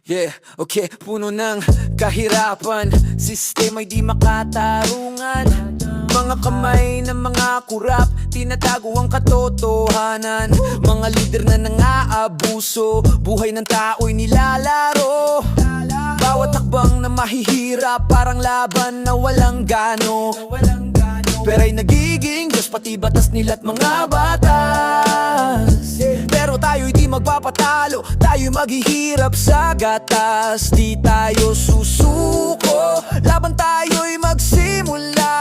Yeah, okay, puno ng kahirapan, sistema'y di makatarungan. Mga kamay ng mga kurap, tinatago ang katotohanan. Mga lider na nang-aabuso, buhay ng tao'y nilalaro. Bawat takbang na mahihirap, parang laban na walang gano. Pera'y nagiging Diyos, pati batas nila't mga batas. Pero tayo'y di magpapatalo, tayo'y maghihirap sa gatas. Di tayo susuko, laban tayo'y magsimula.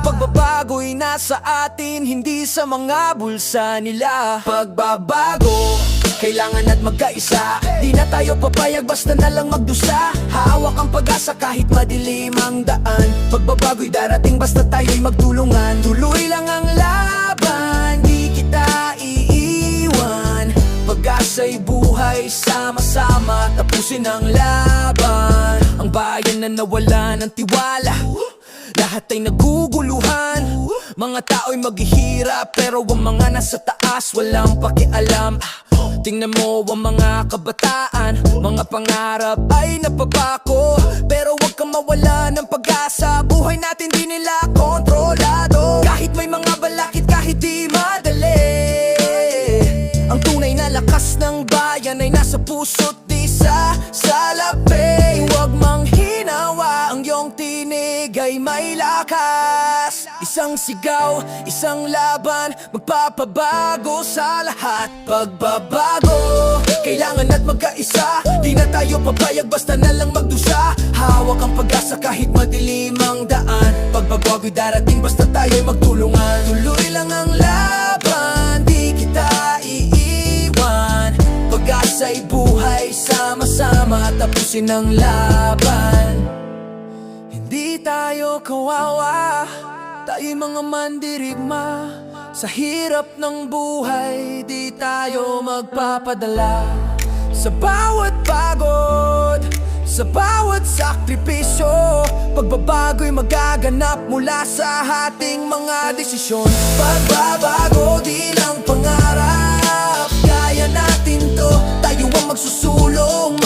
Pagbabago'y nasa atin, hindi sa mga bulsa nila. Pagbabago, kailangan at magkaisa. Di na tayo papayag basta na lang magdusa. Hawak ang pag-asa kahit madilim ang daan. Pagbabago'y darating basta tayo'y magtulungan. Tuloy lang ang laban, di kita iiwan. Pag-asa'y buhay, sama-sama tapusin ang laban. Ang bayan na nawala ng tiwala, lahat ay naguguluhan. Mga tao'y maghihirap, pero ang mga nasa taas walang pakialam. Tingnan mo ang mga kabataan, mga pangarap ay napapako. Pero wag kang mawala ng pag-asa, buhay natin di nila kontrolado. Kahit may mga balakid, kahit di madali, ang tunay na lakas ng bayan ay nasa puso't di sa salapi. Huwag manghinawa, ang iyong tinig ay may lakas. Isang sigaw, isang laban, magpapabago sa lahat. Pagbabago, kailangan at magkaisa. Di na tayo papayag basta na lang magdusa. Hawak ang pag-asa kahit madilim ang daan. Pagbabago'y darating basta tayo'y magtulungan. Tuloy lang ang laban, di kita iiwan. Pag-asa'y buhay, sama-sama tapusin ang laban. Hindi tayo kawawa, tayo'y mga mandirigma. Sa hirap ng buhay, di tayo magpapadala. Sa bawat pagod, sa bawat sakripisyo, pagbabago'y magaganap mula sa ating mga desisyon. Pagbabago di lang pangarap, kaya natin to, tayo ang magsusulong.